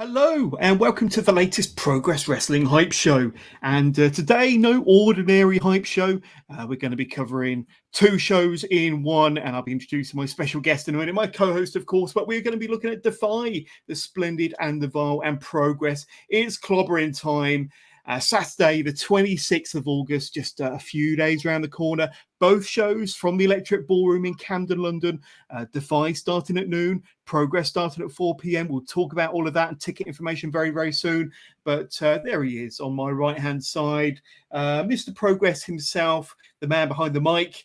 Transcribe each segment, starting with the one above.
Hello and welcome to the latest Progress Wrestling Hype Show. And today, no ordinary hype show. We're going to be covering two shows in one, and I'll be introducing my special guest in a minute, my co-host, of course. But we're going to be looking at DEFY, the Splendid and the Vile, and Progress. It's Clobberin time. Saturday, the 26th of August, just a few days around the corner. Both shows from the Electric Ballroom in Camden, London. DEFY starting at noon, Progress starting at 4 p.m. We'll talk about all of that and ticket information very, very soon. But there he is on my right-hand side, Mr. Progress himself, the man behind the mic,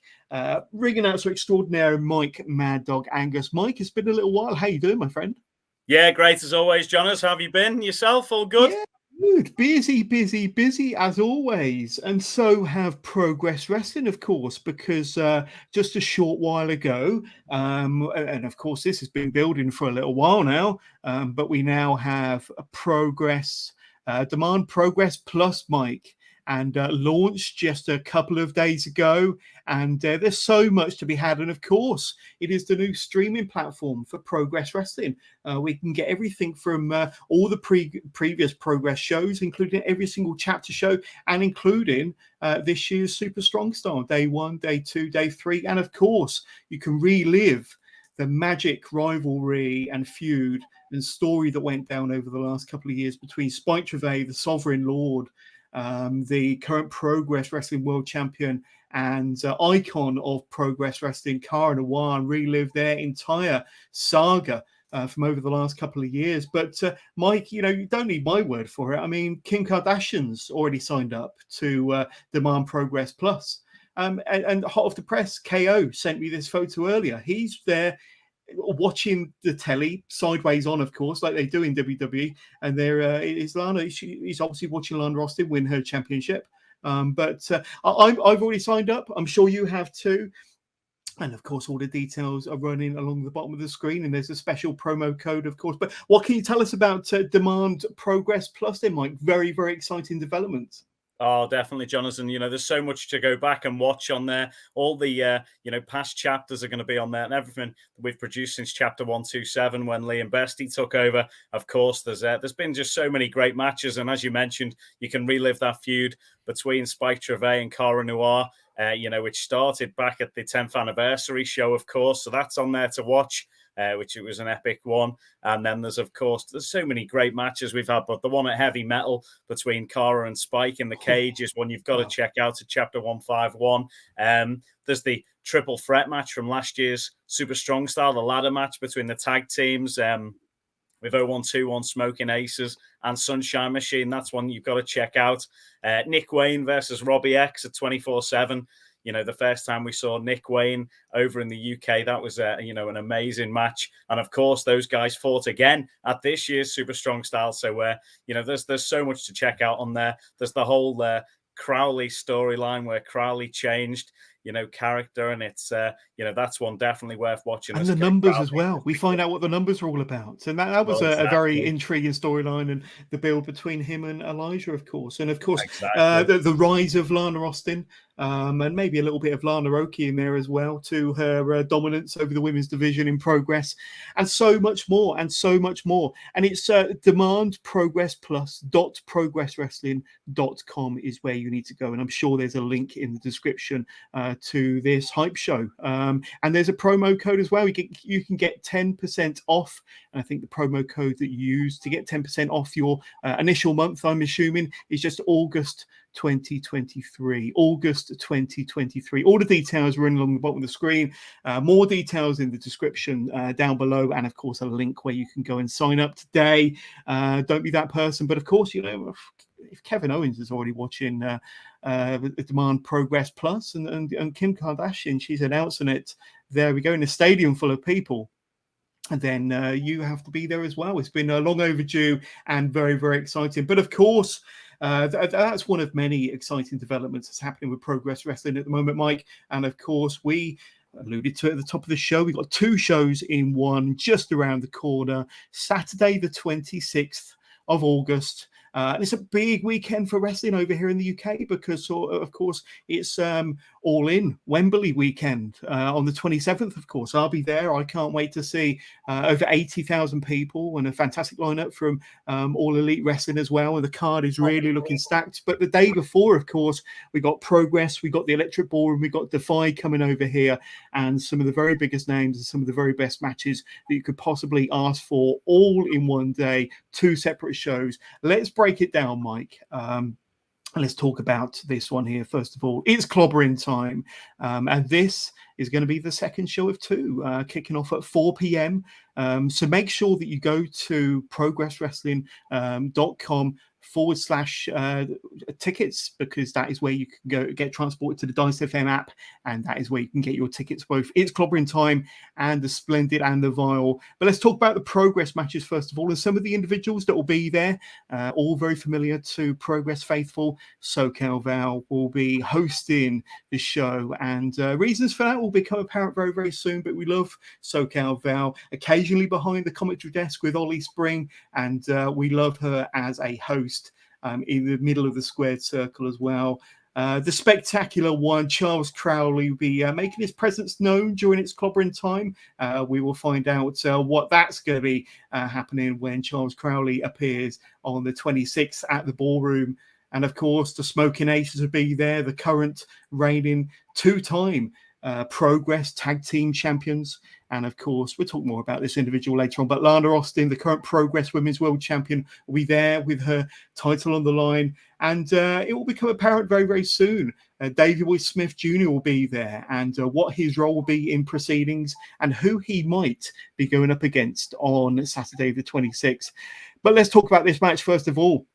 ring announcer extraordinaire, Mike Mad Dog Angus. Mike, it's been a little while. How you doing, my friend? Yeah, great as always, Johners. How have you been? Yourself? All good? Yeah. Good. Busy as always. And so have Progress Wrestling, of course, because just a short while ago, and of course this has been building for a little while now, but we now have a Progress, Demand Progress Plus, Mike, and launched just a couple of days ago. And there's so much to be had. And of course, it is the new streaming platform for Progress Wrestling. We can get everything from all the previous Progress shows, including every single chapter show, and including this year's Super Strong Style, Day 1, Day 2, Day 3. And of course, you can relive the magic rivalry and feud and story that went down over the last couple of years between Spike Trivet, the Sovereign Lord, the current Progress Wrestling World Champion and icon of Progress Wrestling, Cara Noir, and relive their entire saga from over the last couple of years. But Mike, you don't need my word for it. I mean, Kim Kardashian's already signed up to Demand Progress Plus. And hot off the press, KO sent me this photo earlier. He's there watching the telly sideways on, of course, like they do in WWE, and there is Lana. He's obviously watching Lana Austin win her championship. But I've already signed up. I'm sure you have too. And of course, all the details are running along the bottom of the screen, and there's a special promo code, of course. But what can you tell us about Demand Progress Plus then, Mike? Very, very exciting developments. Oh, definitely, Jonathan. There's so much to go back and watch on there. All the, past chapters are going to be on there, and everything that we've produced since chapter 127 when Liam Bestie took over. Of course, there's been just so many great matches. And as you mentioned, you can relive that feud between Spike Trivet and Cara Noir, which started back at the 10th anniversary show, of course. So that's on there to watch. Which it was an epic one. And then there's so many great matches we've had, but the one at Heavy Metal between Cara and Spike in the cage is one you've got to check out at chapter 151. There's the triple threat match from last year's Super Strong Style, the ladder match between the tag teams with 0121 Smoking Aces and Sunshine Machine. That's one you've got to check out. Nick Wayne versus Robbie X at 24/7. The first time we saw Nick Wayne over in the UK, that was, an amazing match. And of course, those guys fought again at this year's Super Strong Style. So, there's so much to check out on there. There's the whole Crowley storyline where Crowley changed, character. And it's, that's one definitely worth watching. And the numbers as well. We find out what the numbers are all about. And that was a very intriguing storyline, and the build between him and Elijah, of course. And of course, the rise of Lana Austin, and maybe a little bit of Lana Oki in there as well, to her dominance over the women's division in Progress, and so much more. And it's Demand Progress Plus .progresswrestling.com is where you need to go. And I'm sure there's a link in the description to this hype show. And there's a promo code as well. You can get 10% off. And I think the promo code that you use to get 10% off your initial month, I'm assuming, is just August 2023. August 2023. All the details are in along the bottom of the screen. More details in the description down below, and of course a link where you can go and sign up today. Don't be that person, but of course, if Kevin Owens is already watching Demand Progress Plus, and Kim Kardashian, she's announcing it. There we go, in a stadium full of people. And then you have to be there as well. It's been long overdue and very, very exciting. But of course, that's one of many exciting developments that's happening with Progress Wrestling at the moment, Mike. And of course, we alluded to it at the top of the show. We've got two shows in one just around the corner. Saturday, the 26th of August. And it's a big weekend for wrestling over here in the UK because, of course, it's All In Wembley weekend on the 27th, of course. I'll be there. I can't wait to see over 80,000 people and a fantastic lineup from All Elite Wrestling as well. And the card is really looking stacked. But the day before, of course, we got Progress, we got the Electric Ballroom, we got DEFY coming over here, and some of the very biggest names and some of the very best matches that you could possibly ask for, all in one day, 2 separate shows. Let's break it down, Mike. Let's talk about this one here. First of all, it's Clobberin time. And this is going to be the second show of 2, kicking off at 4 p.m. So make sure that you go to progresswrestling.com/tickets, because that is where you can go get transported to the Dice FM app, and that is where you can get your tickets, both It's Clobberin Time and the Splendid and the Vile. But let's talk about the Progress matches first of all, and some of the individuals that will be there, all very familiar to Progress faithful. SoCal Val will be hosting the show, and reasons for that will become apparent very, very soon. But we love SoCal Val, occasionally behind the commentary desk with Ollie Spring, and we love her as a host in the middle of the squared circle as well. The spectacular one, Charles Crowley, will be making his presence known during It's Clobberin time. We will find out what that's going to be happening when Charles Crowley appears on the 26th at the Ballroom. And of course, the Smoking Aces will be there, the current reigning 2-time Progress Tag Team Champions. And of course, we'll talk more about this individual later on. But Lana Austin, the current Progress Women's World Champion, will be there with her title on the line. And it will become apparent very, very soon. Davey Boy Smith Jr. will be there, and what his role will be in proceedings, and who he might be going up against on Saturday the 26th. But let's talk about this match first of all.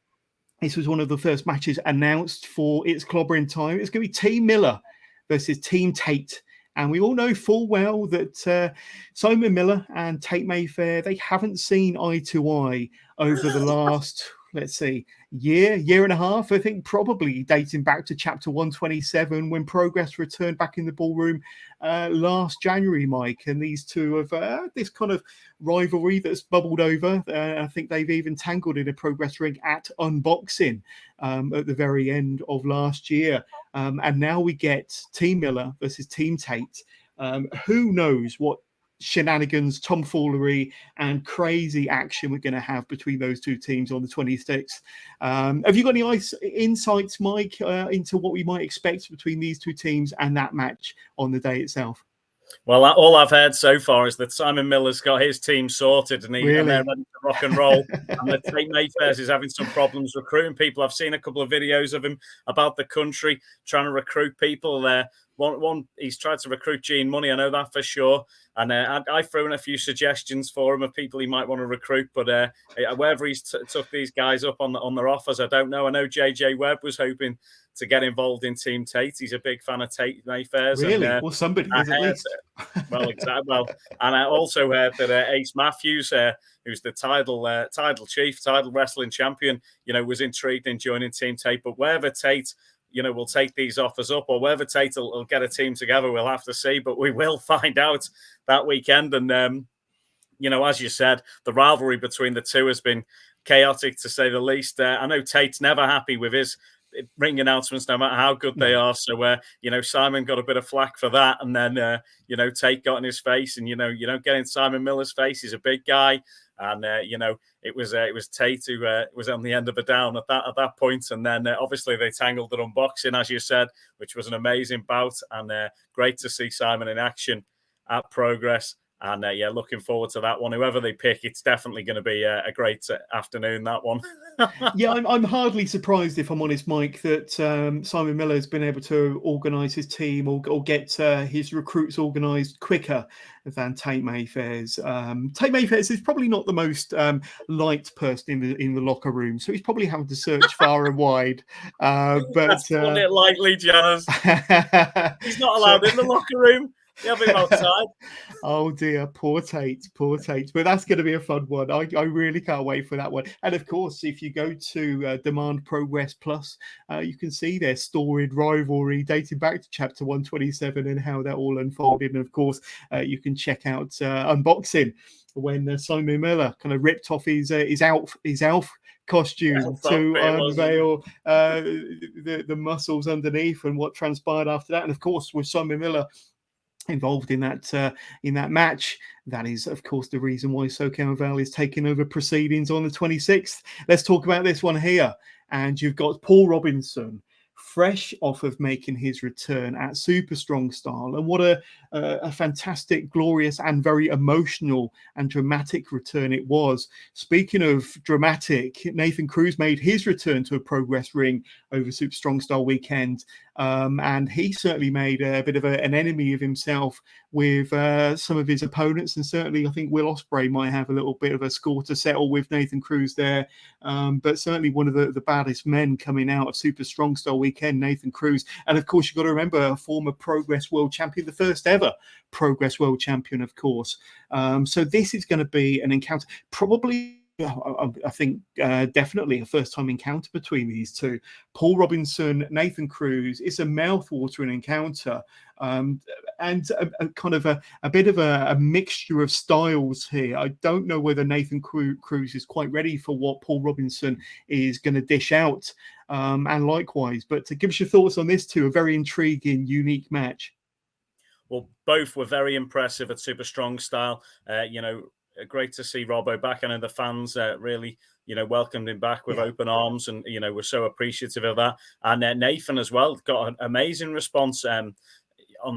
This was one of the first matches announced for It's Clobberin time. It's going to be Team Miller versus Team Tate. And we all know full well that Simon Miller and Tate Mayfair, they haven't seen eye to eye over the last, let's see, year and a half. I think probably dating back to chapter 127 when Progress returned back in the Ballroom last January, Mike. And these two have this kind of rivalry that's bubbled over. I think they've even tangled in a Progress ring at Unboxing at the very end of last year. And now we get Team Miller versus Team Tate. Who knows what shenanigans, tomfoolery, and crazy action we're going to have between those two teams on the 26th. Have you got any insights, Mike, into what we might expect between these two teams and that match on the day itself? Well, all I've heard so far is that Simon Miller's got his team sorted, and they're ready to rock and roll. And that Tate Mayfair's is having some problems recruiting people. I've seen a couple of videos of him about the country trying to recruit people there. One, he's tried to recruit Gene Money, I know that for sure. And I threw in a few suggestions for him of people he might want to recruit, but whether he's took these guys up on their offers, I don't know. I know JJ Webb was hoping to get involved in Team Tate. He's a big fan of Tate Mayfair's. Really? Well, somebody is at least. Well, exactly. Well, and I also heard that Ace Matthews, who's the title wrestling champion, was intrigued in joining Team Tate. But whether Tate, will take these offers up, or whether Tate will get a team together, we'll have to see. But we will find out that weekend. And, as you said, the rivalry between the two has been chaotic, to say the least. I know Tate's never happy with his ring announcements, no matter how good they are. So, Simon got a bit of flack for that. And then, Tate got in his face, and, you don't get in Simon Miller's face. He's a big guy. And, it was Tate who was on the end of a down at that point. And then, obviously, they tangled at Unboxing, as you said, which was an amazing bout. And great to see Simon in action at Progress. And, looking forward to that one. Whoever they pick, it's definitely going to be a great afternoon, that one. Yeah, I'm hardly surprised, if I'm honest, Mike, that Simon Miller has been able to organise his team or get his recruits organised quicker than Tate Mayfair's. Tate Mayfair's is probably not the most liked person in the locker room, so he's probably having to search far and wide. But that's putting it lightly, Jonas. He's not allowed in the locker room. Yeah, outside. Oh dear, poor Tate. But that's going to be a fun one. I really can't wait for that one. And of course, if you go to Demand Progress Plus, you can see their storied rivalry dating back to chapter 127 and how that all unfolded. And of course, you can check out Unboxing when Simon Miller kind of ripped off his elf costume to unveil the muscles underneath, and what transpired after that. And of course, with Simon Miller involved in that match, that is of course the reason why SoCal Valley is taking over proceedings on the 26th. Let's talk about this one here. And you've got Paul Robinson, fresh off of making his return at Super Strong Style, and what a fantastic, glorious, and very emotional and dramatic return it was. Speaking of dramatic, Nathan Cruz made his return to a Progress ring over Super Strong Style weekend, and he certainly made a bit of an enemy of himself with some of his opponents, and certainly I think Will Ospreay might have a little bit of a score to settle with Nathan Cruz there, but certainly one of the baddest men coming out of Super Strong Style weekend, Nathan Cruz. And of course, you've got to remember, a former Progress World Champion, the first ever Progress World Champion, of course. So this is going to be an encounter, probably I think definitely a first-time encounter between these two. Paul Robinson, Nathan Cruz. It's a mouth-watering encounter, and a kind of a bit of a mixture of styles here. I don't know whether Nathan Cruz is quite ready for what Paul Robinson is going to dish out, and likewise. But to give us your thoughts on this too, a very intriguing, unique match. Well, both were very impressive at Super Strong Style. Great to see Robbo back. I know the fans really, welcomed him back with open arms, and we're so appreciative of that. And Nathan as well got an amazing response on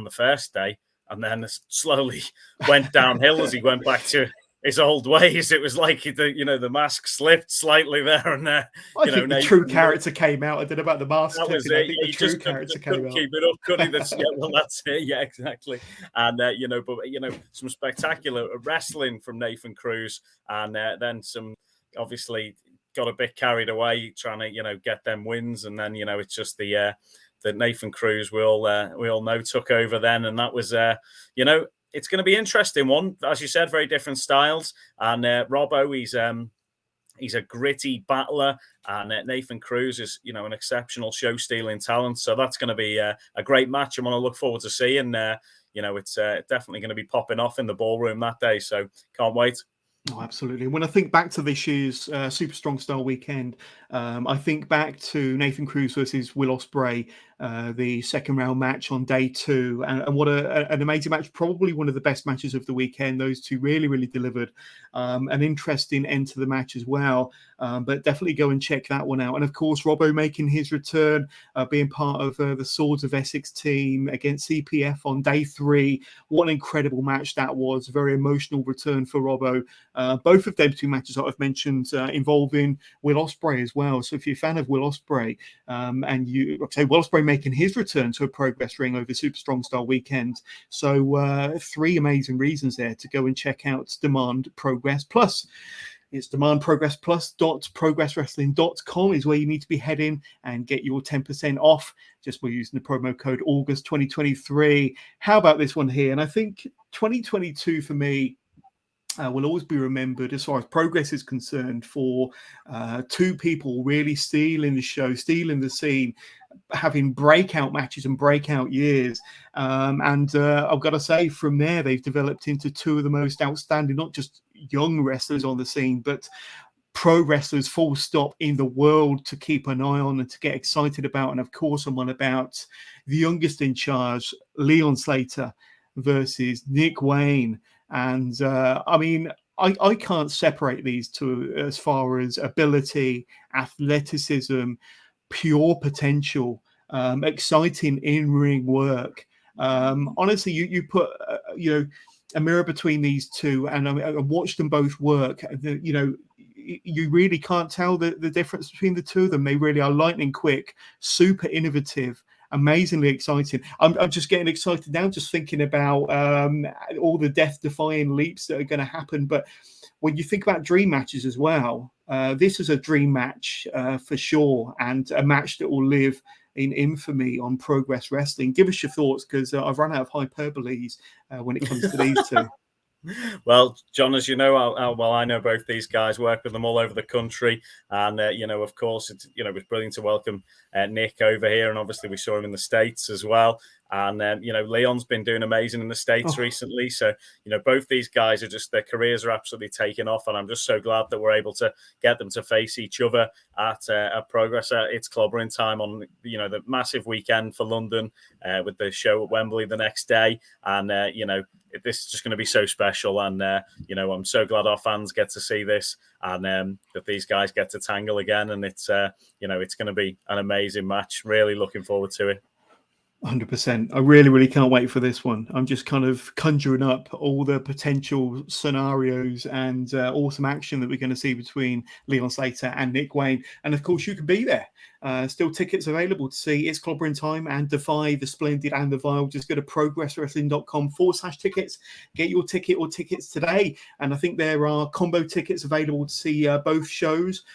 the first day, and then slowly went downhill as he went back to his old ways. It was like the mask slipped slightly there, and I think the true character came out. I don't know about the mask. That was it. He just couldn't keep it up, could he? That's it. Yeah, exactly. And some spectacular wrestling from Nathan Cruz, and then some, obviously got a bit carried away trying to get them wins, and then it's just the Nathan Cruz we all know took over then, and that was it's going to be an interesting one. As you said, very different styles. And Robbo, he's a gritty battler. And Nathan Cruz is, an exceptional show-stealing talent. So that's going to be a great match. I'm going to look forward to seeing. It's definitely going to be popping off in the ballroom that day. So can't wait. Oh, absolutely. When I think back to this year's Super Strong Style weekend, I think back to Nathan Cruz versus Will Ospreay, the second round match on day 2, and what an amazing match, probably one of the best matches of the weekend. Those two really, really delivered. An interesting end to the match as well, but definitely go and check that one out. And of course, Robbo making his return, being part of the Swords of Essex team against CPF on day 3. What an incredible match that was. Very emotional return for Robbo. Both of them two matches that I've mentioned involving Will Ospreay as well. So if you're a fan of Will Ospreay, and Will Ospreay making his return to a Progress ring over Super Strong Style weekend. So 3 amazing reasons there to go and check out Demand Progress Plus. It's demandprogressplus.progresswrestling.com is where you need to be heading and get your 10% off just by using the promo code August 2023. How about this one here? And I think 2022 for me will always be remembered as far as Progress is concerned for 2 people really stealing the show, stealing the scene, having breakout matches and breakout years. And I've got to say, from there, they've developed into 2 of the most outstanding, not just young wrestlers on the scene, but pro wrestlers full stop in the world to keep an eye on and to get excited about. And of course, I'm on about the youngest in charge, Leon Slater versus Nick Wayne. And I can't separate these two as far as ability, athleticism, pure potential, exciting in-ring work. Honestly, you put a mirror between these two, and I watched them both work. You really can't tell the difference between the two of them. They really are lightning quick, super innovative, amazingly exciting. I'm just getting excited now just thinking about all the death-defying leaps that are going to happen. But when you think about dream matches as well, this is a dream match for sure, and a match that will live in infamy on Progress Wrestling. Give us your thoughts, because I've run out of hyperboles when it comes to these two. Well, John, as you know, I know both these guys, work with them all over the country. And, of course, it was brilliant to welcome Nick over here. And obviously we saw him in the States as well. And, Leon's been doing amazing in the States recently. So, both these guys are just, their careers are absolutely taking off. And I'm just so glad that we're able to get them to face each other at Progress. It's Clobberin time on, the massive weekend for London with the show at Wembley the next day. And, this is just going to be so special. And, I'm so glad our fans get to see this and that these guys get to tangle again. And it's going to be an amazing match. Really looking forward to it. 100%. I really can't wait for this one. I'm just kind of conjuring up all the potential scenarios and awesome action that we're going to see between Leon Slater and Nick Wayne. And of course, you can be there. Still tickets available to see It's Clobberin Time and Defy, the Splendid and the Vile. Just go to progresswrestling.com/tickets. Get your ticket or tickets today. And I think there are combo tickets available to see both shows.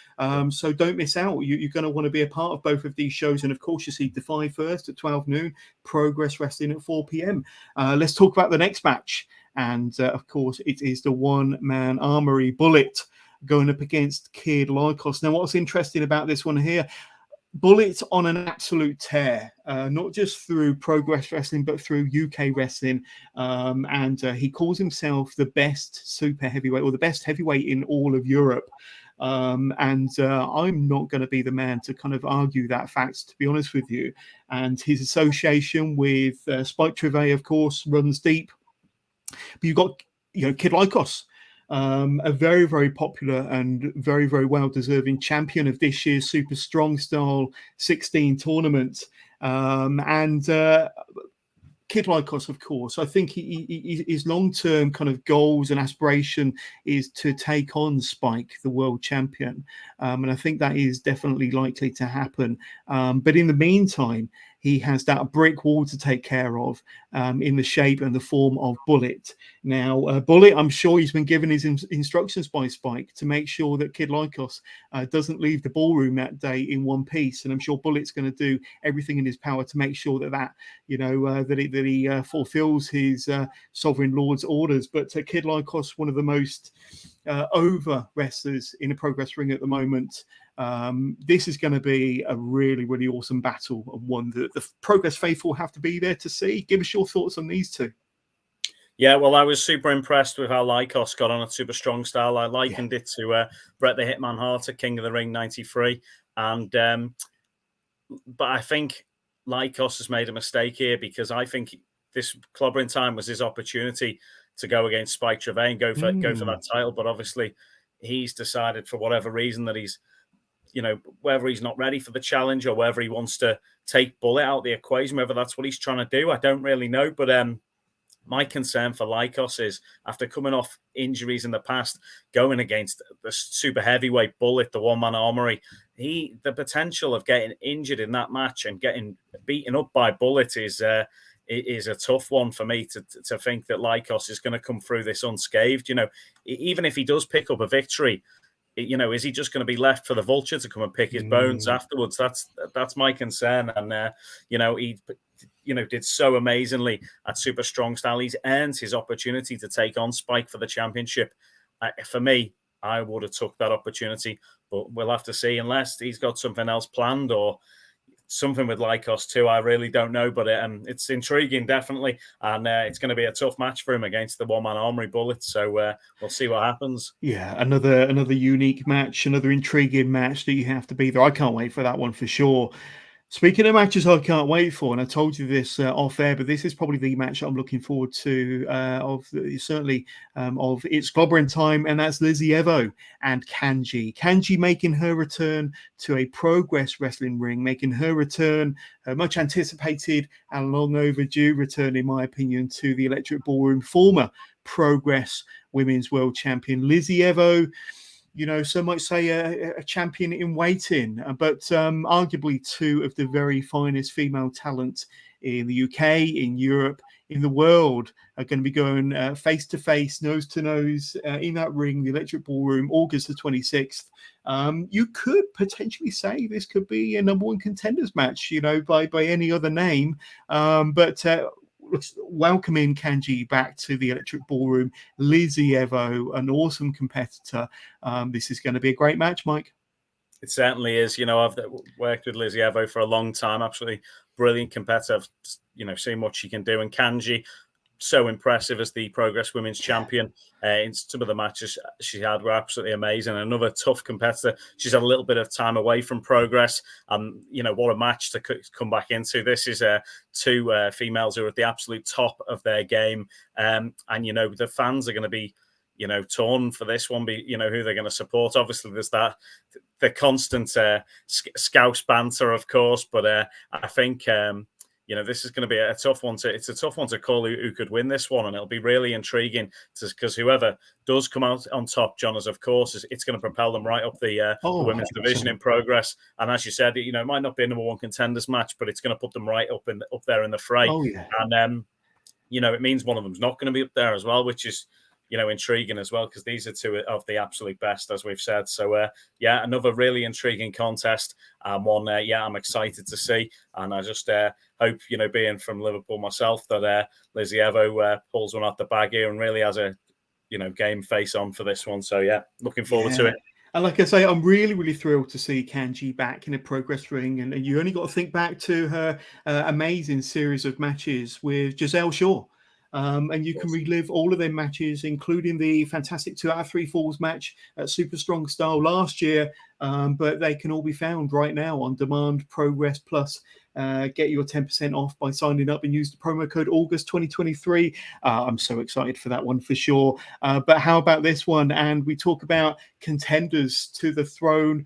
So don't miss out. You're going to want to be a part of both of these shows. And of course, you see Defy first at 12 noon, Progress Wrestling at 4 p.m. Let's talk about the next match. And of course, it is the one-man armory Bullet going up against Kid Lycos. Now, what's interesting about this one here, Bullet on an absolute tear, not just through Progress Wrestling, but through UK wrestling. And he calls himself the best super heavyweight or the best heavyweight in all of Europe. I'm not going to be the man to kind of argue that fact, to be honest with you. And his association with Spike Trivet, of course, runs deep. But you've got, Kid Lycos, a very popular and very well-deserving champion of this year's Super Strong Style 16 tournament. Kid Lycos, of course, I think his long-term kind of goals and aspiration is to take on Spike, the world champion. And I think that is definitely likely to happen. But in the meantime, he has that brick wall to take care of in the shape and the form of Bullet. Now, Bullet, I'm sure he's been given his instructions by Spike to make sure that Kid Lycos doesn't leave the ballroom that day in one piece. And I'm sure Bullet's going to do everything in his power to make sure that he fulfills his Sovereign Lord's orders. But Kid Lycos, one of the most over wrestlers in a Progress ring at the moment. This is going to be a really awesome battle, and one that the Progress faithful have to be there to see. Give us your thoughts on these two. Yeah, well, I was super impressed with how Lycos got on at Super Strong Style. I likened it to Bret the Hitman Hart at King of the Ring 93. And but I think Lycos has made a mistake here, because I think this Clobberin Time was his opportunity to go against Spike Trivet and go for that title. But obviously he's decided, for whatever reason, that he's, whether he's not ready for the challenge or whether he wants to take Bullet out of the equation, whether that's what he's trying to do, I don't really know. But my concern for Lycos is, after coming off injuries in the past, going against the super heavyweight Bullet, the one-man armory, the potential of getting injured in that match and getting beaten up by Bullet is a tough one for me to think that Lycos is going to come through this unscathed. Even if he does pick up a victory, is he just going to be left for the Vulture to come and pick his bones afterwards? That's my concern. And he did so amazingly at Super Strong Style. He's earned his opportunity to take on Spike for the championship. For me, I would have took that opportunity, but we'll have to see, unless he's got something else planned or something with Lycos too. I really don't know, but it's intriguing, definitely, and it's going to be a tough match for him against the one-man armory Bullet. So we'll see what happens. Yeah, another unique match, another intriguing match that you have to be there. I can't wait for that one for sure. Speaking of matches I can't wait for, and I told you this off air, but this is probably the match I'm looking forward to of It's Clobberin Time, and that's Lizzie Evo and Kanji. Kanji making her return to a Progress Wrestling ring, making her return, much anticipated and long overdue return, in my opinion, to the Electric Ballroom. Former Progress Women's World Champion Lizzie Evo. Some might say a champion in waiting, but arguably two of the very finest female talent in the UK, in Europe, in the world are going to be going face to face, nose to nose in that ring, the Electric Ballroom, August the 26th. You could potentially say this could be a number one contenders match, by any other name, but welcoming Kanji back to the Electric Ballroom. Lizzie Evo, an awesome competitor. This is going to be a great match, Mike. It certainly is. You know, I've worked with Lizzie Evo for a long time. Absolutely brilliant competitor. I've, you know, seen what she can do. And Kanji, so impressive as the Progress Women's Champion. In some of the matches she had were absolutely amazing. Another tough competitor. She's had a little bit of time away from Progress. You know, what a match to come back into. This is two females who are at the absolute top of their game. And, you know, the fans are going to be, you know, torn for this one, you know, who they're going to support. Obviously, there's that, the constant Scouse banter, of course, but I think, you know, this is going to be a tough one it's a tough one to call who could win this one, and it'll be really intriguing because whoever does come out on top, Johners, of course, it's going to propel them right up the women's division in Progress. And as you said, you know, it might not be a number one contenders match, but it's going to put them right up there in the fray. Oh, yeah. And you know, it means one of them's not going to be up there as well, which is, you know, intriguing as well, because these are two of the absolute best, as we've said. So, yeah, another really intriguing contest, one, yeah, I'm excited to see. And I just hope, you know, being from Liverpool myself, that Lizzie Evo pulls one out the bag here and really has a, you know, game face on for this one. So, yeah, looking forward to it. And like I say, I'm really, really thrilled to see Kanji back in a Progress ring. And you only got to think back to her amazing series of matches with Giselle Shaw. And you can relive all of their matches, including the fantastic 2 out of 3 falls match at Super Strong Style last year. But they can all be found right now on demand. Progress Plus. Get your 10% off by signing up and use the promo code August 2023. I'm so excited for that one for sure. But how about this one? And we talk about contenders to the throne.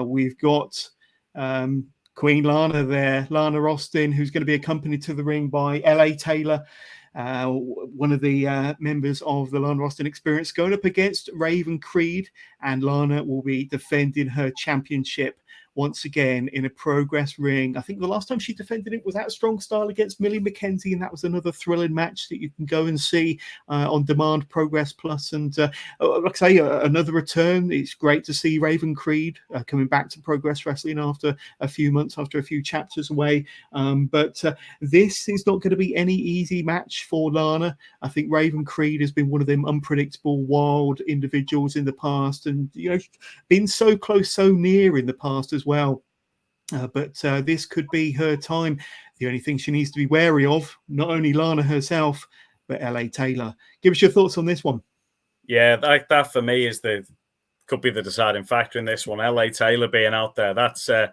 We've got Queen Lana there, Lana Austin, who's going to be accompanied to the ring by LA Taylor. One of the members of the Lana Austin Experience, going up against Raven Creed, and Lana will be defending her championship once again in a Progress ring. I think the last time she defended it was at Strong Style against Millie McKenzie, and that was another thrilling match that you can go and see on demand, Progress Plus. And like I say, another return. It's great to see Raven Creed coming back to Progress Wrestling after a few months, after a few chapters away. But this is not going to be any easy match for Lana. I think Raven Creed has been one of them unpredictable, wild individuals in the past, and, you know, been so close, so near in the past as well. But this could be her time. The only thing she needs to be wary of, not only Lana herself, but LA Taylor. Give us your thoughts on this one. Yeah, that for me could be the deciding factor in this one. LA Taylor being out there, that's a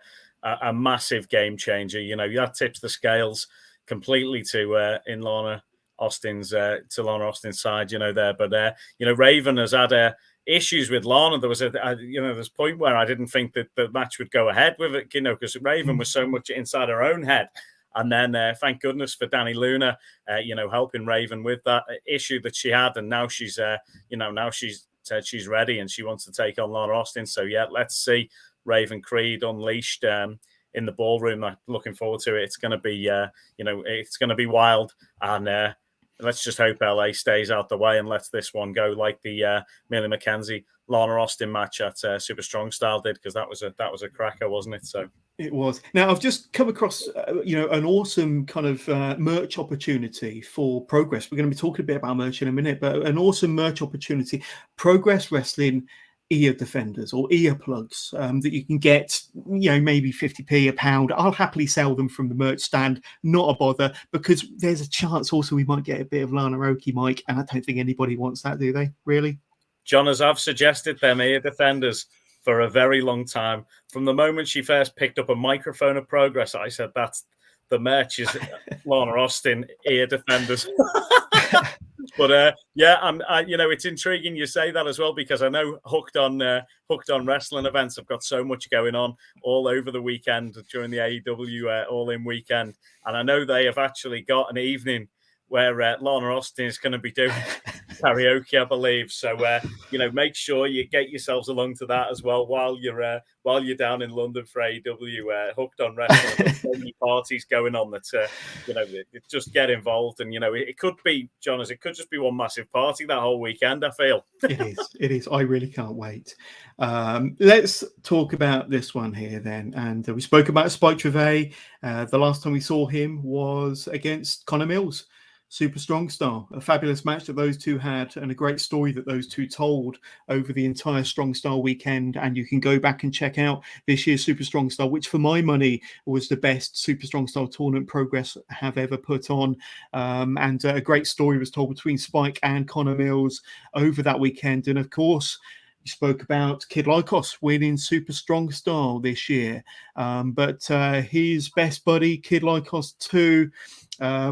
massive game changer. You know, that tips the scales completely to Lana Austin's side. You know, there, but you know, Raven has had issues with Lana. There was there's a point where I didn't think that the match would go ahead with it, you know, because Raven was so much inside her own head. And then thank goodness for Danny Luna, you know, helping Raven with that issue that she had. And now she's, you know, now she's said she's ready and she wants to take on Lana Austin. So, yeah, let's see Raven Creed unleashed in the ballroom. I'm looking forward to it. It's going to be, you know, it's going to be wild. And let's just hope LA stays out the way and lets this one go like the Millie McKenzie Lana Austin match at Super Strong Style did, because that was a cracker, wasn't it? So it was. Now I've just come across you know, an awesome kind of merch opportunity for Progress. We're going to be talking a bit about merch in a minute, but an awesome merch opportunity. Progress Wrestling ear defenders or earplugs that you can get, you know, maybe 50p, a pound. I'll happily sell them from the merch stand, not a bother, because there's a chance also we might get a bit of Lana Oki, Mike, and I don't think anybody wants that, do they? Really? John, as I've suggested them ear defenders for a very long time. From the moment she first picked up a microphone at Progress, I said that's the merch is Lana Austin ear defenders. But yeah, you know, it's intriguing you say that as well, because I know hooked on wrestling events. I've got so much going on all over the weekend during the AEW All In weekend, and I know they have actually got an evening where Lana Austin is going to be doing karaoke, I believe. So you know, make sure you get yourselves along to that as well while you're down in London for AEW. Hooked on wrestling, there's so many parties going on that you know, just get involved. And you know, it could be, John, as it could just be one massive party that whole weekend, I feel. It is. I really can't wait. Let's talk about this one here then. And we spoke about Spike Trevay. The last time we saw him was against Connor Mills. Super Strong Style, a fabulous match that those two had, and a great story that those two told over the entire Strong Style weekend. And you can go back and check out this year's Super Strong Style, which for my money was the best Super Strong Style tournament Progress have ever put on. And a great story was told between Spike and Connor Mills over that weekend. And of course, you spoke about Kid Lycos winning Super Strong Style this year. But his best buddy, Kid Lycos 2,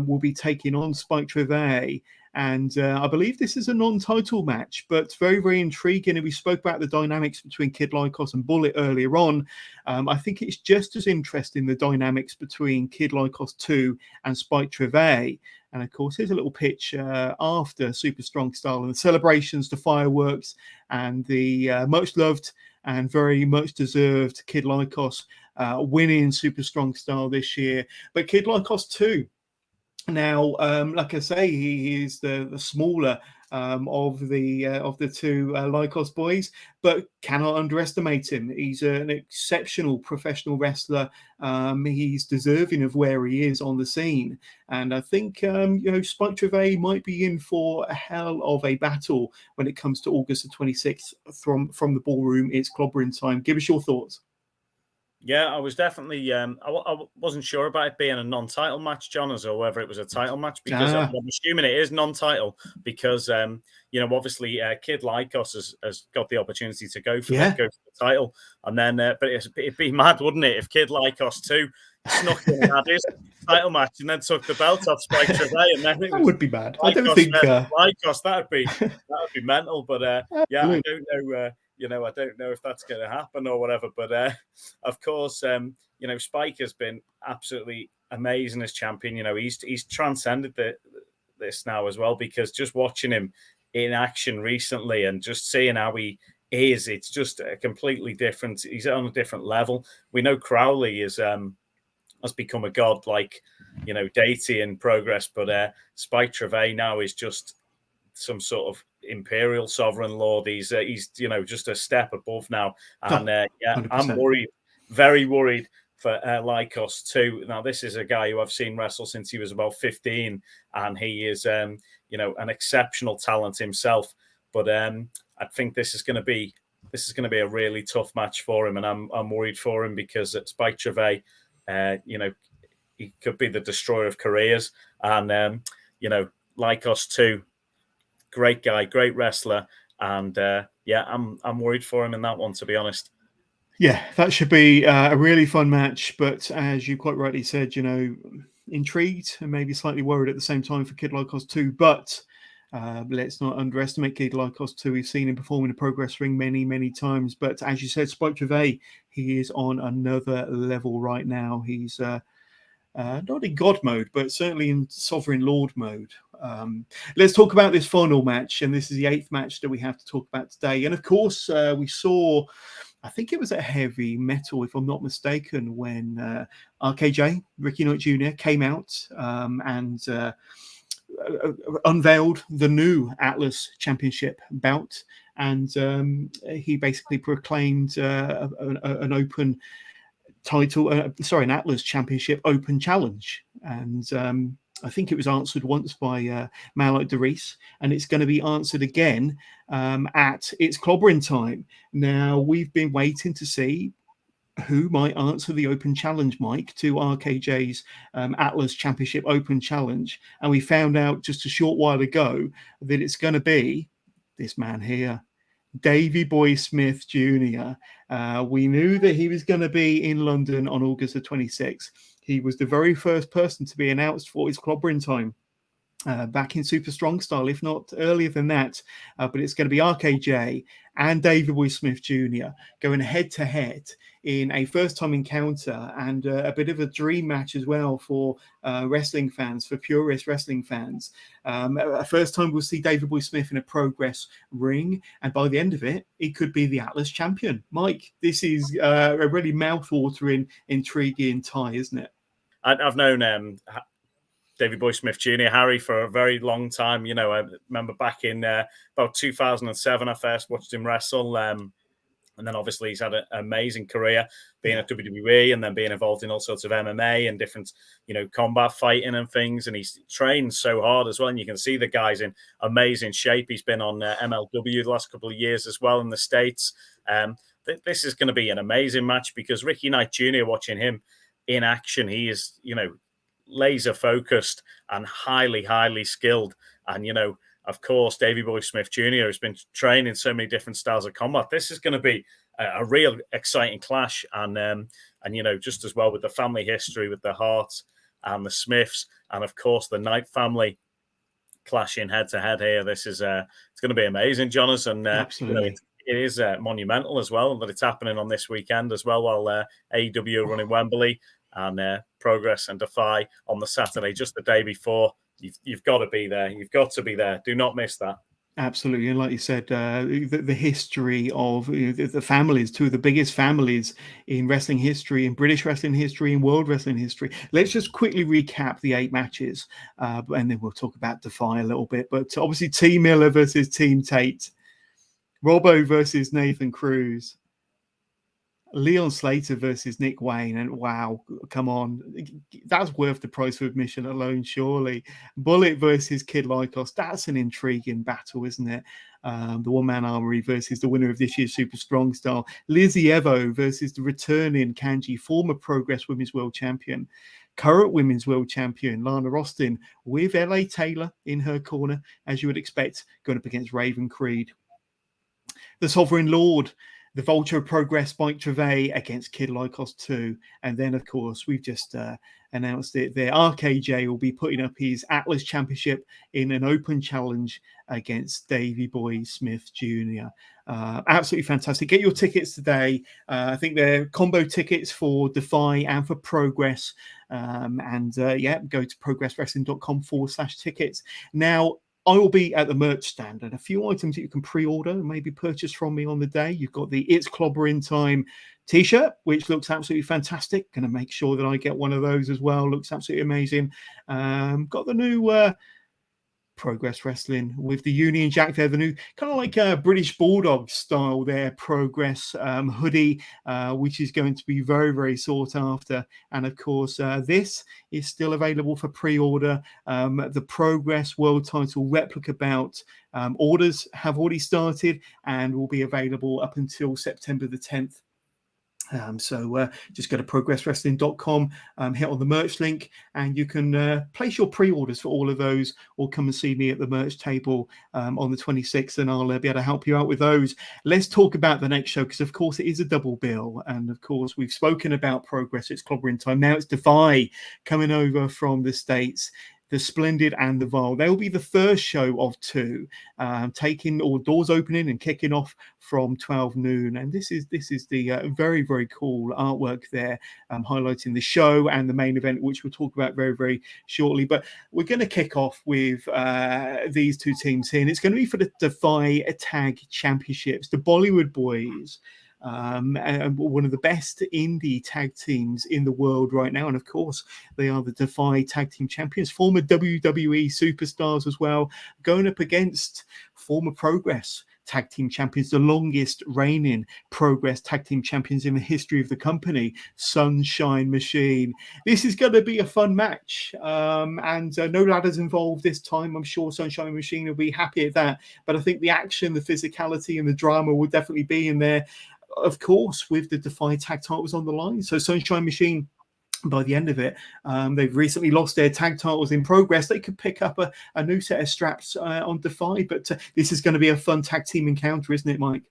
will be taking on Spike Trevay. And I believe this is a non-title match, but very, very intriguing. And we spoke about the dynamics between Kid Lycos and Bullet earlier on. I think it's just as interesting, the dynamics between Kid Lycos 2 and Spike Trevay. And of course, here's a little pitch after Super Strong Style and the celebrations, the fireworks, and the much loved and very much deserved Kid Lycos winning Super Strong Style this year. But Kid Lycos 2, now, like I say, he is the smaller of the two Lycos boys, but cannot underestimate him. He's an exceptional professional wrestler. He's deserving of where he is on the scene, and I think Spike Trevay might be in for a hell of a battle when it comes to August the 26th from the ballroom. It's Clobberin time. Give us your thoughts. Yeah, I was definitely. I wasn't sure about it being a non-title match, Johners, or whether it was a title match, because I'm assuming it is non-title because obviously Kid Lycos has got the opportunity to go for the title, and then but it'd be mad, wouldn't it, if Kid Lycos 2 snuck in and had his title match and then took the belt off Spike Trevay, and then it would be bad. Lycos, I don't think Lycos, that'd be mental, but yeah, I don't know. I don't know if that's going to happen or whatever. But of course, Spike has been absolutely amazing as champion. He's transcended this now as well, because just watching him in action recently and just seeing how he is, it's just a completely different. He's on a different level. We know Crowley has become a god, like deity in Progress, but Spike Trevay now is just some sort of imperial sovereign lord. He's just a step above now, and I'm worried, very worried for Lycos too. Now, this is a guy who I've seen wrestle since he was about 15, and he is an exceptional talent himself. But I think this is going to be a really tough match for him, and I'm worried for him because Spike Trevay, he could be the destroyer of careers, and Lycos too. Great guy, great wrestler, and I'm worried for him in that one, to be honest. Yeah, that should be a really fun match. But as you quite rightly said, intrigued and maybe slightly worried at the same time for Kid Lycos 2. But let's not underestimate Kid Lycos 2. We've seen him perform in a Progress ring many, many times. But as you said, Spike Trevay, he is on another level right now. He's not in God mode, but certainly in Sovereign Lord mode. Let's talk about this final match, and this is the 8th match that we have to talk about today. And of course, we saw, I think it was at Heavy Metal, if I'm not mistaken, when RKJ, Ricky Knight Jr., came out and unveiled the new Atlas Championship bout, and he basically proclaimed an open title, an Atlas Championship Open Challenge, and I think it was answered once by Malak Darius, and it's going to be answered again at It's Clobberin time. Now, we've been waiting to see who might answer the Open Challenge, Mike, to RKJ's Atlas Championship Open Challenge, and we found out just a short while ago that it's going to be this man here, Davey Boy Smith Jr. We knew that he was going to be in London on August the 26th. He was the very first person to be announced for his Clobberin time back in Super Strong Style, if not earlier than that. But it's going to be RKJ and Davey Boy Smith Jr. going head to head in a first-time encounter, and a bit of a dream match as well for wrestling fans, for purist wrestling fans. First time we'll see Davey Boy Smith in a Progress ring, and by the end of it, he could be the Atlas champion. Mike, this is a really mouth-watering, intriguing tie, isn't it? I've known Davey Boy Smith Jr., Harry, for a very long time. I remember back in about 2007, I first watched him wrestle. And then obviously he's had an amazing career being at WWE and then being involved in all sorts of MMA and different, combat fighting and things. And he's trained so hard as well. And you can see the guy's in amazing shape. He's been on MLW the last couple of years as well in the States. This is going to be an amazing match because Ricky Knight Jr., watching him in action, he is, laser focused and highly, highly skilled. And, of course, Davey Boy Smith Jr. has been training so many different styles of combat. This is going to be a real exciting clash. And just as well with the family history with the Harts and the Smiths, and of course the Knight family clashing head to head here. This is it's going to be amazing, Jonas. And absolutely. It is monumental as well that it's happening on this weekend as well, while AEW are running Wembley and Progress and Defy on the Saturday, just the day before. You've got to be there. You've got to be there. Do not miss that. Absolutely. And like you said, the history of the families, two of the biggest families in wrestling history, in British wrestling history, in world wrestling history. Let's just quickly recap the 8 matches, and then we'll talk about Defy a little bit. But obviously, Team Miller versus Team Tate, Robbo versus Nathan Cruz, Leon Slater versus Nick Wayne, and wow, come on, that's worth the price of admission alone, surely. Bullet versus Kid Lycos, that's an intriguing battle, isn't it? The one-man armory versus the winner of this year's Super Strong Style. Lizzie Evo versus the returning Kanji, former Progress Women's World Champion, current Women's World Champion Lana Austin, with LA Taylor in her corner, as you would expect, going up against Raven Creed. The Sovereign Lord, the Vulture of Progress, Spike Trevay against Kid Lycos 2. And then, of course, we've just announced it there. RKJ will be putting up his Atlas Championship in an open challenge against Davey Boy Smith Jr. Absolutely fantastic. Get your tickets today. I think they're combo tickets for Defy and for Progress. Go to progresswrestling.com/tickets. Now, I will be at the merch stand, and a few items that you can pre-order and maybe purchase from me on the day. You've got the It's Clobberin Time t-shirt, which looks absolutely fantastic. Going to make sure that I get one of those as well. Looks absolutely amazing. Got the new Progress Wrestling with the Union Jack there, the new kind of like a British Bulldog style there, Progress hoodie, which is going to be very, very sought after. And of course, this is still available for pre-order. The Progress World Title replica bout orders have already started and will be available up until September the 10th. Just go to progresswrestling.com, hit on the merch link, and you can place your pre-orders for all of those, or come and see me at the merch table on the 26th, and I'll be able to help you out with those. Let's talk about the next show, because of course it is a double bill, and of course we've spoken about Progress. It's Clobberin Time. Now it's Defy coming over from the States. The Splendid and the Vile. They'll be the first show of 2, doors opening and kicking off from 12 noon. And this is the very, very cool artwork there, highlighting the show and the main event, which we'll talk about very, very shortly. But we're going to kick off with these 2 teams here, and it's going to be for the Defy Tag Championships. The Bollywood Boys, and one of the best indie tag teams in the world right now, and of course they are the Defy Tag Team Champions, former WWE superstars as well, going up against former Progress Tag Team Champions, the longest reigning Progress Tag Team Champions in the history of the company, Sunshine Machine. This is going to be a fun match, and no ladders involved this time. I'm sure Sunshine Machine will be happy at that, but I think the action, the physicality and the drama will definitely be in there, of course, with the Defy tag titles on the line. So Sunshine Machine, by the end of it, they've recently lost their tag titles in Progress. They could pick up a new set of straps on Defy, but this is going to be a fun tag team encounter, isn't it, Mike?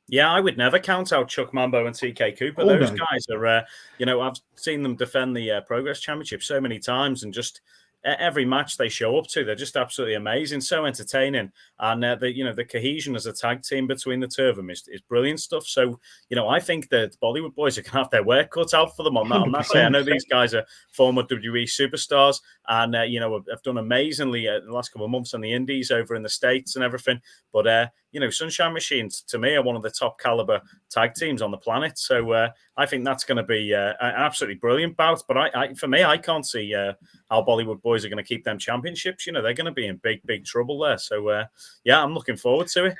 Yeah, I would never count out Chuck Mambo and TK Cooper. Those guys are, I've seen them defend the Progress Championship so many times, and just every match they show up to, they're just absolutely amazing, so entertaining, and the cohesion as a tag team between the 2 of them is brilliant stuff. So I think that Bollywood Boys are going to have their work cut out for them on that day. I know these guys are former WWE superstars, and have done amazingly the last couple of months on the Indies over in the States and everything. But Sunshine Machines, to me, are one of the top caliber tag teams on the planet. So I think that's going to be an absolutely brilliant bout. But I can't see how Bollywood Boys are going to keep them championships. They're going to be in big, big trouble there. So, I'm looking forward to it.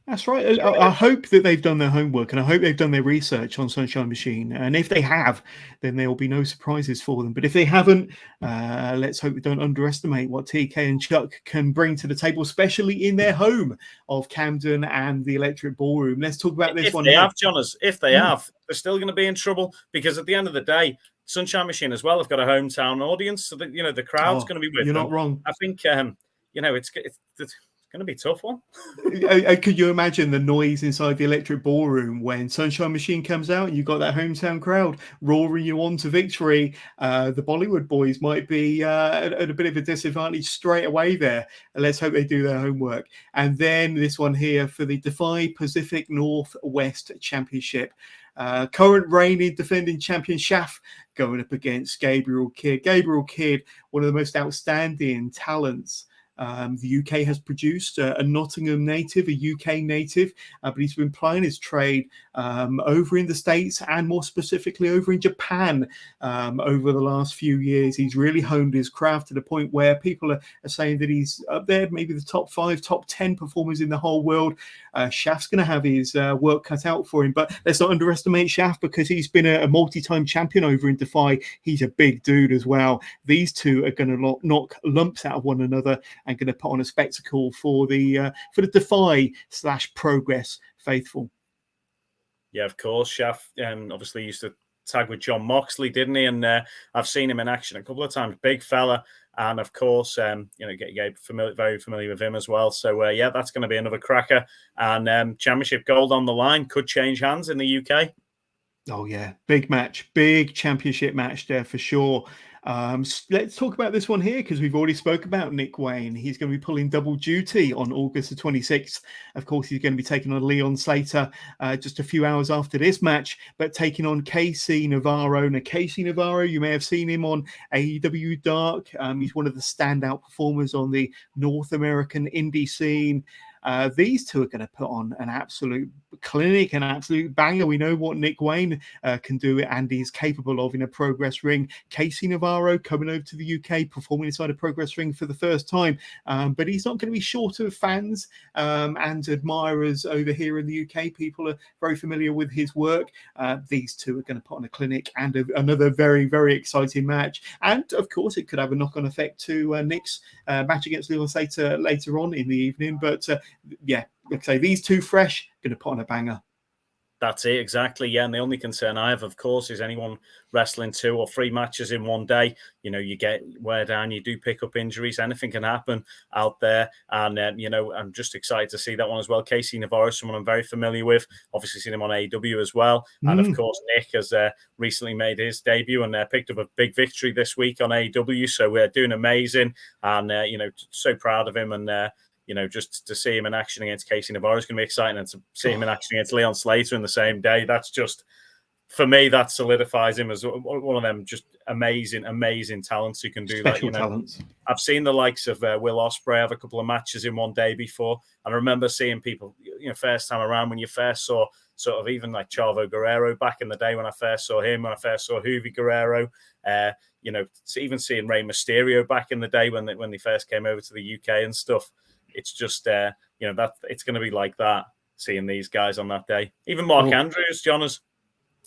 That's right. I hope that they've done their homework, and I hope they've done their research on Sunshine Machine. And if they have, then there will be no surprises for them. But if they haven't, let's hope we don't underestimate what TK and Chuck can bring to the table, especially in their home of Camden and the Electric Ballroom. Let's talk about this if one. They have, Johners, if they have, they're still going to be in trouble, because at the end of the day, Sunshine Machine as well have got a hometown audience, so that the crowd's going to be with them. You're not wrong. I think it's going to be a tough one. Could you imagine the noise inside the Electric Ballroom when Sunshine Machine comes out and you've got that hometown crowd roaring you on to victory? The Bollywood boys might be at a bit of a disadvantage straight away there. Let's hope they do their homework. And then this one here for the DEFY Pacific Northwest Championship. Current reigning defending champion Shaf going up against Gabriel Kidd. Gabriel Kidd, one of the most outstanding talents the UK has produced, a Nottingham native, a UK native, but he's been plying his trade over in the States and more specifically over in Japan over the last few years. He's really honed his craft to the point where people are saying that he's up there, maybe the top 5, top 10 performers in the whole world. Shaf's going to have his work cut out for him, but let's not underestimate Shaf, because he's been a multi-time champion over in DEFY. He's a big dude as well. These two are going to knock lumps out of one another and going to put on a spectacle for the DEFY/Progress faithful. Yeah, of course. Shaf obviously used to tag with John Moxley, didn't he? And I've seen him in action a couple of times. Big fella. And of course, get very familiar with him as well. So yeah, that's going to be another cracker. And championship gold on the line could change hands in the UK. Oh yeah, big match, big championship match there for sure. Let's talk about this one here, because we've already spoke about Nick Wayne. He's going to be pulling double duty on August the 26th. Of course, he's going to be taking on Leon Slater just a few hours after this match, but taking on KC Navarro. Now, KC Navarro, you may have seen him on AEW Dark. He's one of the standout performers on the North American indie scene. These two are going to put on an absolute clinic, an absolute banger. We know what Nick Wayne can do and is capable of in a Progress ring. KC Navarro coming over to the UK, performing inside a Progress ring for the first time. But he's not going to be short of fans and admirers over here in the UK. People are very familiar with his work. These two are going to put on a clinic and another very, very exciting match. And of course, it could have a knock-on effect to Nick's match against Leon Slater later on in the evening. But yeah, like I say, these two fresh, going to put on a banger. That's it, exactly. Yeah, and the only concern I have, of course, is anyone wrestling 2 or 3 matches in one day. You get wear down, you do pick up injuries, anything can happen out there. And, I'm just excited to see that one as well. KC Navarro, someone I'm very familiar with, obviously seen him on AEW as well. And of course, Nick has recently made his debut and picked up a big victory this week on AEW. So we're doing amazing and, so proud of him. And, just to see him in action against KC Navarro is going to be exciting, and to see him in action against Leon Slater in the same day, that's just, for me, that solidifies him as one of them just amazing talents who can do Special that. Talents. I've seen the likes of Will Ospreay have a couple of matches in one day before, and I remember seeing people, first time around when you first saw sort of even like Chavo Guerrero back in the day when I first saw him, when I first saw Juvi Guerrero, even seeing Rey Mysterio back in the day when they first came over to the UK and stuff. It's just, that it's going to be like that, seeing these guys on that day. Even Mark Andrews, Johners.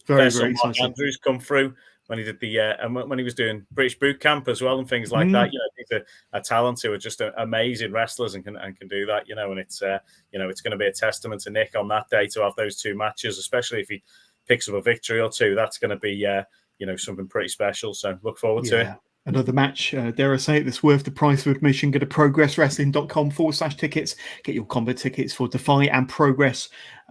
Very, very Mark exciting. Andrews come through when he did the and when he was doing British Boot Camp as well and things like that. These are talents who are just amazing wrestlers and can do that. And it's it's going to be a testament to Nick on that day to have those 2 matches, especially if he picks up a victory or 2. That's going to be something pretty special. So look forward to it. Another match, dare I say it, that's worth the price of admission. Go to progresswrestling.com/tickets. Get your combo tickets for DEFY and Progress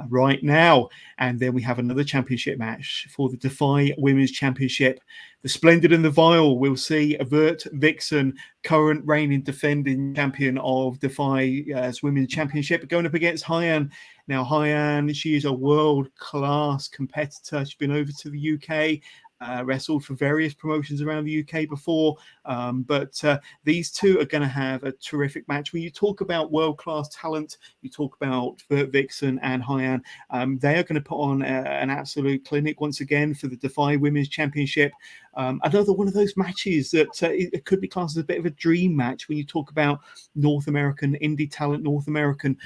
right now. And then we have another championship match for the DEFY Women's Championship. The Splendid and the Vile will see Vert Vixen, current reigning defending champion of DEFY's Women's Championship, going up against Hyan. Now, Hyan, she is a world-class competitor. She's been over to the UK wrestled for various promotions around the UK before, but these two are going to have a terrific match. When you talk about world-class talent, you talk about Vixen and Hyan, they are going to put on an absolute clinic once again for the DEFY Women's Championship. Another one of those matches that it could be classed as a bit of a dream match when you talk about North American indie talent, North American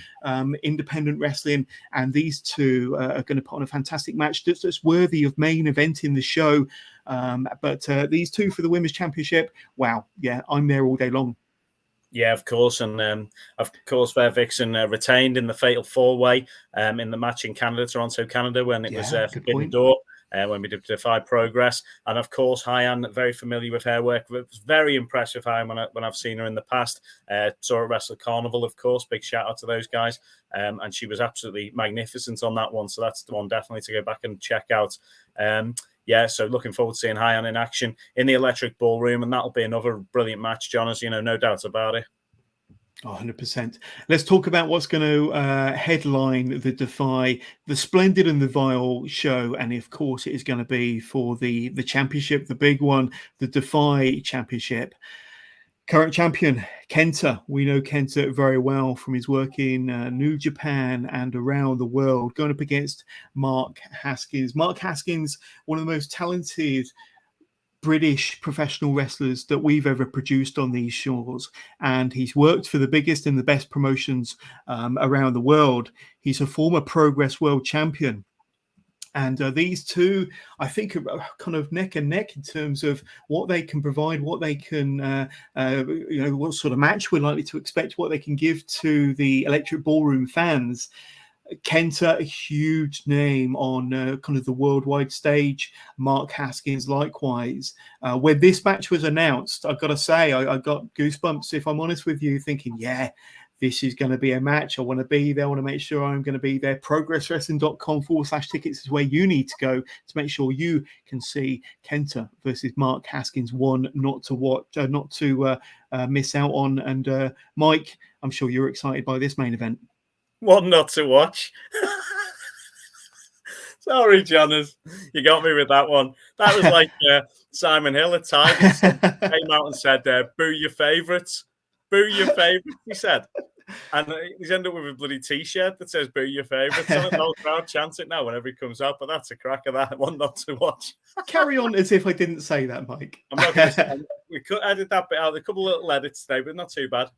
independent wrestling, and these two are going to put on a fantastic match that's worthy of main eventing the show. But these two for the Women's Championship, wow, yeah, I'm there all day long. Yeah, of course. And of course, Vixen retained in the Fatal 4-Way in the match in Canada, Toronto, Canada, when it was Forbidden Door, when we did DEFY Progress. And of course, Hyan, very familiar with her work. It was very impressed with Hyan when I've seen her in the past. Saw her wrestle Carnival, of course. Big shout out to those guys. And she was absolutely magnificent on that one. So that's the one definitely to go back and check out. Yeah, so looking forward to seeing Hyan in action in the Electric Ballroom, and that'll be another brilliant match, John, as you know, no doubt about it. 100%. Let's talk about what's going to headline the DEFY, the Splendid and the Vile show, and of course it is going to be for the championship, the big one, the DEFY Championship. Current champion, Kenta. We know Kenta very well from his work in New Japan and around the world, going up against Mark Haskins. Mark Haskins, one of the most talented British professional wrestlers that we've ever produced on these shores. And he's worked for the biggest and the best promotions around the world. He's a former Progress World Champion. And these two, I think, are kind of neck and neck in terms of what they can provide, what they can, what sort of match we're likely to expect, what they can give to the Electric Ballroom fans. Kenta, a huge name on kind of the worldwide stage. Mark Haskins, likewise. When this match was announced, I've got to say, I got goosebumps, if I'm honest with you, thinking, yeah, this is going to be a match. I want to be there. I want to make sure I'm going to be there. progresswrestling.com/tickets is where you need to go to make sure you can see Kenta versus Mark Haskins, one not to watch, not to miss out on. And Mike, I'm sure you're excited by this main event. One not to watch. Sorry, Johners, you got me with that one. That was like Simon Hill at Tigers came out and said, "Boo your favourites, boo your favourites." He said, and he's ended up with a bloody T-shirt that says "Boo your favourites." And the whole crowd chants it now whenever he comes out. But that's a crack of that one not to watch. Carry on as if I didn't say that, Mike. I'm not going to. We could edit that bit out. A couple of little edits today, but not too bad.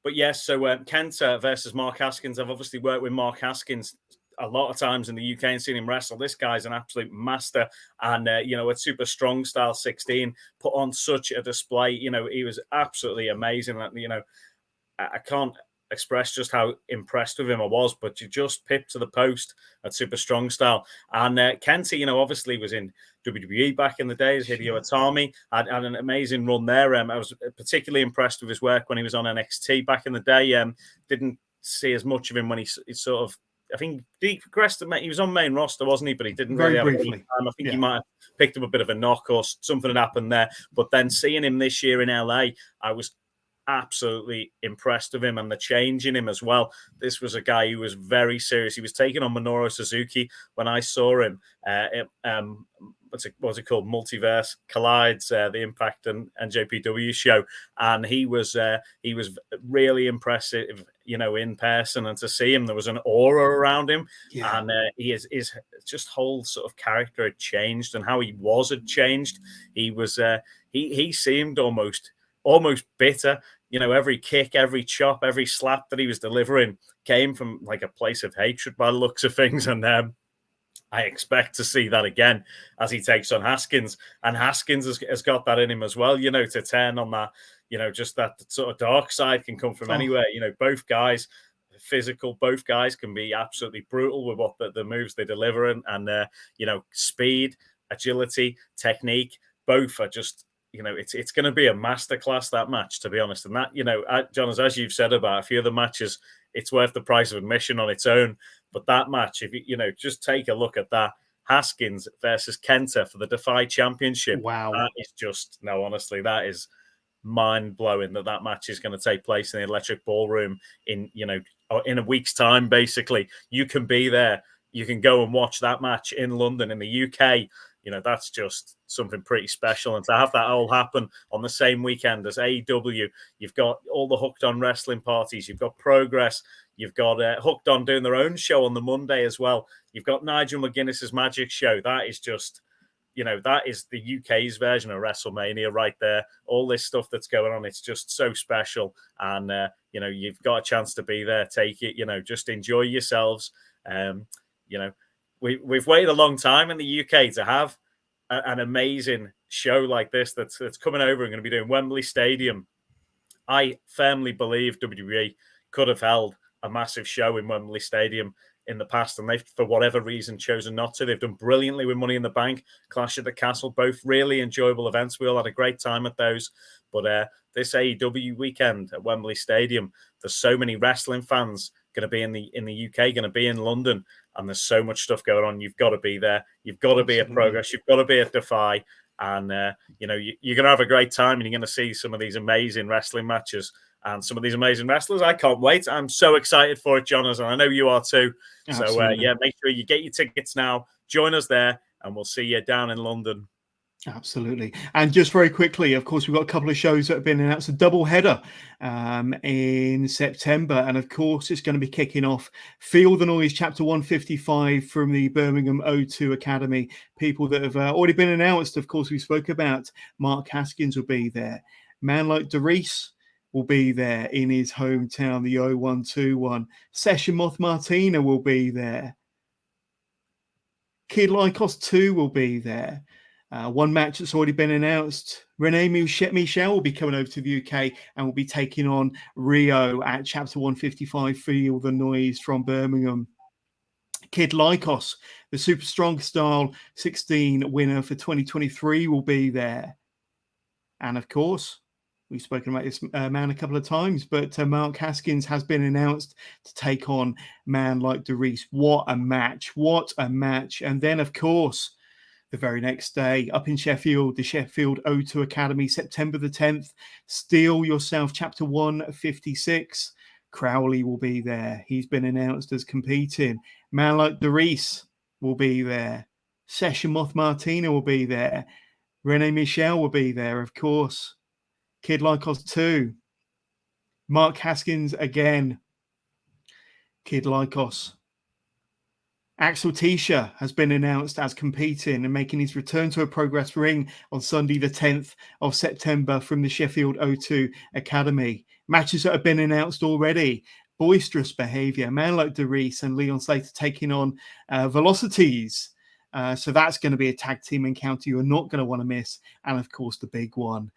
But yes, so Kenta versus Mark Haskins. I've obviously worked with Mark Haskins a lot of times in the UK and seen him wrestle. This guy's an absolute master, and at Super Strong Style 16, put on such a display. He was absolutely amazing. I can't express just how impressed with him I was, but you just pipped to the post at Super Strong Style. And Kenta, obviously was in WWE back in the days. Hideo Itami had an amazing run there. I was particularly impressed with his work when he was on NXT back in the day. Didn't see as much of him when he sort of, I think he progressed. He was on main roster, wasn't he? But he didn't really have any time. I think he might have picked up a bit of a knock or something had happened there. But then seeing him this year in LA, I was absolutely impressed with him and the change in him as well. This was a guy who was very serious. He was taking on Minoru Suzuki when I saw him. What's it called? Multiverse Collides, the Impact and JPW show, and he was really impressive, in person. And to see him, there was an aura around him, and his just whole sort of character had changed, and how he had changed. He was he seemed almost bitter. Every kick, every chop, every slap that he was delivering came from like a place of hatred by the looks of things. And I expect to see that again as he takes on Haskins. And Haskins has got that in him as well, to turn on that, just that sort of dark side can come from anywhere. Both guys physical, both guys can be absolutely brutal with what the moves they deliver. And speed, agility, technique, both are just, it's going to be a masterclass, that match, to be honest. And that, John, as you've said about a few of the matches, it's worth the price of admission on its own. But that match, if just take a look at that, Haskins versus Kenta for the DEFY Championship. Wow. That is just, honestly, that is mind-blowing that match is going to take place in the Electric Ballroom in a week's time, basically. You can be there, you can go and watch that match in London. In the UK, you know, that's just something pretty special. And to have that all happen on the same weekend as AEW, you've got all the Hooked On wrestling parties, you've got Progress, you've got Hooked On doing their own show on the Monday as well. You've got Nigel McGuinness's Magic Show. That is just, you know, that is the UK's version of WrestleMania right there. All this stuff that's going on, it's just so special. And, you know, you've got a chance to be there. Take it, you know, just enjoy yourselves. You know, we've waited a long time in the UK to have an amazing show like this that's coming over and going to be doing Wembley Stadium. I firmly believe WWE could have held a massive show in Wembley Stadium in the past, and they've, for whatever reason, chosen not to. They've done brilliantly with Money in the Bank, Clash at the Castle, both really enjoyable events. We all had a great time at those. But this AEW weekend at Wembley Stadium, there's so many wrestling fans going to be in the UK, going to be in London, and there's so much stuff going on. You've got to be there. You've got to be at Progress. You've got to be at DEFY. And, you know, you're going to have a great time, and you're going to see some of these amazing wrestling matches and some of these amazing wrestlers. I can't wait. I'm so excited for it, Johners, and I know you are too. Absolutely. So, yeah, make sure you get your tickets now. Join us there, and we'll see you down in London. Absolutely. And just very quickly, of course, we've got a couple of shows that have been announced, a double header in September. And of course, it's going to be kicking off Feel the Noise, Chapter 155 from the Birmingham O2 Academy. People that have already been announced, of course, we spoke about. Mark Haskins will be there. Man like DeReese will be there in his hometown, the 0121. Session Moth Martina will be there. Kid Lycos 2 will be there. One match that's already been announced. Renee Michelle will be coming over to the UK and will be taking on Rio at Chapter 155, Feel the Noise from Birmingham. Kid Lycos, the Super Strong Style 16 winner for 2023, will be there. And of course, we've spoken about this man a couple of times, but Mark Haskins has been announced to take on man like DeReese. What a match. What a match. And then, of course, the very next day, up in Sheffield, the Sheffield O2 Academy, September the 10th, Steel Yourself, Chapter 156. Crowley will be there. He's been announced as competing. Man like DeReese will be there. Session Moth Martina will be there. Renee Michelle will be there, of course. Kid Lycos 2. Mark Haskins again. Kid Lycos. Axel Tisha has been announced as competing and making his return to a Progress ring on Sunday, the 10th of September from the Sheffield O2 Academy. Matches that have been announced already. Boisterous Behaviour, Man Like DeReese and Leon Slater taking on Velocities. So that's going to be a tag team encounter you're not going to want to miss. And of course, the big one.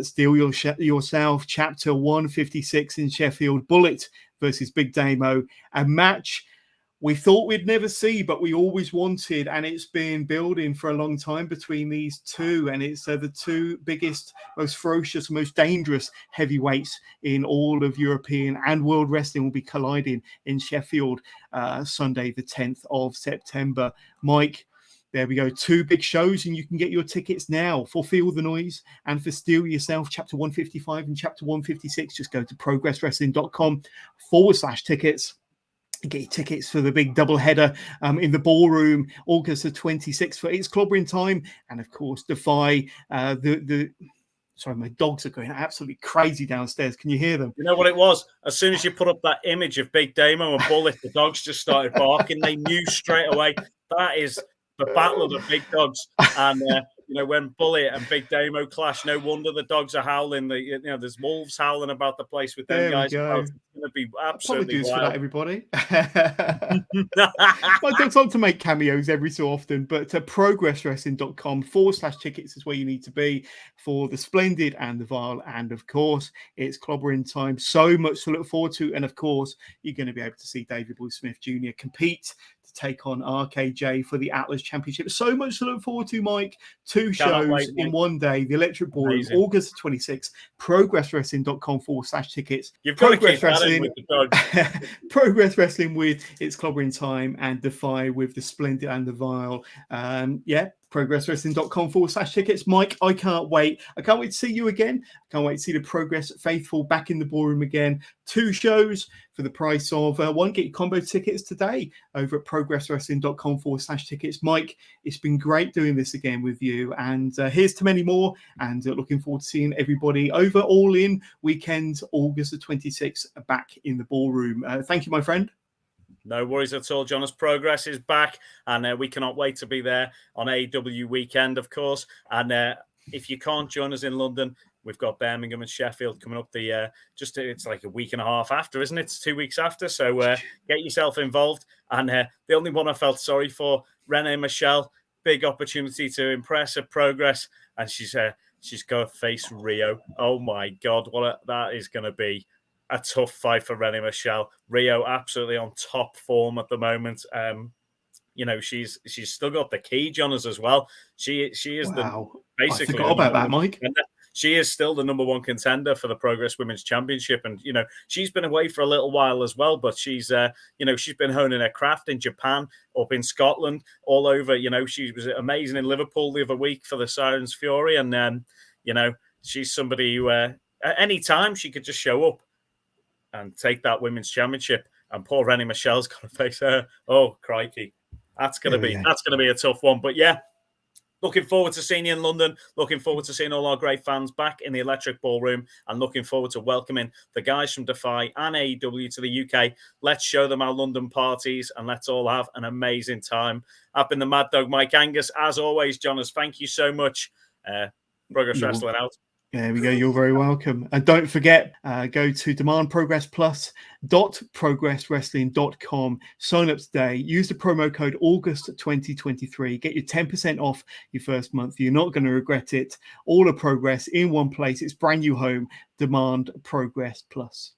Steel Yourself, Chapter 156 in Sheffield. Bullet versus Big Damo. A match we thought we'd never see, but we always wanted, and it's been building for a long time between these two, and it's the two biggest, most ferocious, most dangerous heavyweights in all of European and world wrestling will be colliding in Sheffield Sunday, the 10th of September. Mike, there we go. Two big shows, and you can get your tickets now for Feel the Noise and for Steel Yourself, Chapter 155 and Chapter 156. Just go to progresswrestling.com/tickets. Get your tickets for the big double header in the ballroom, August the 26th for It's Clobberin Time. And of course, DEFY sorry, my dogs are going absolutely crazy downstairs. Can you hear them? You know what it was? As soon as you put up that image of Big Damo and Bullet, the dogs just started barking. They knew straight away that is the battle of the big dogs. And you know, when Bullet and Big Damo clash, no wonder the dogs are howling. You know, there's wolves howling about the place with them guys. Well, it's going to be absolutely apologies wild. for that, everybody. My dogs like to make cameos every so often, but progresswrestling.com/tickets is where you need to be for the Splendid and the Vile. And of course, it's Clobberin Time. So much to look forward to. And of course, you're going to be able to see David Boy Smith Jr. compete to take on RKJ for the Atlas Championship. So much to look forward to, Mike. Two shows in one day. The Electric Ballroom, August 26th. Progresswrestling.com/tickets. You've got Progress to keep Wrestling with the dogs. Progress Wrestling with It's Clobberin Time and DEFY with the Splendid and the Vile. Yeah, progresswrestling.com/tickets. Mike, I can't wait. I can't wait to see you again. I can't wait to see the Progress faithful back in the ballroom again. 2 shows for the price of one. Get your combo tickets today over at progresswrestling.com/tickets. Mike, it's been great doing this again with you. And here's to many more. And looking forward to seeing everybody over All In weekend, August the 26th, back in the ballroom. Thank you, my friend. No worries at all, Jonas. Progress is back, and we cannot wait to be there on AEW weekend, of course. And if you can't join us in London, we've got Birmingham and Sheffield coming up it's like a week and a half after, isn't it? It's 2 weeks after. So get yourself involved. And the only one I felt sorry for, Renee Michelle, big opportunity to impress her Progress. And she's got to face Rio. Oh my God, that is going to be a tough fight for Renee Michelle. Rio absolutely on top form at the moment. She's still got the key, Jonas, as well. She is basically. I forgot about that, Mike. She is still the number one contender for the Progress Women's Championship, and she's been away for a little while as well. But she's she's been honing her craft in Japan, up in Scotland, all over. She was amazing in Liverpool the other week for the Sirens Fury, and she's somebody who at any time she could just show up and take that women's championship. And poor Rennie Michelle's got to face her. Oh, crikey. That's going to be a tough one. But yeah, looking forward to seeing you in London. Looking forward to seeing all our great fans back in the Electric Ballroom, and looking forward to welcoming the guys from DEFY and AEW to the UK. Let's show them our London parties, and let's all have an amazing time. I've been the Mad Dog, Mike Angus. As always, Jonas, thank you so much. Progress Wrestling out. There we go. You're very welcome. And don't forget, go to demandprogressplus.progresswrestling.com. Sign up today. Use the promo code August 2023. Get your 10% off your first month. You're not going to regret it. All of Progress in one place. It's brand new home. Demand Progress Plus.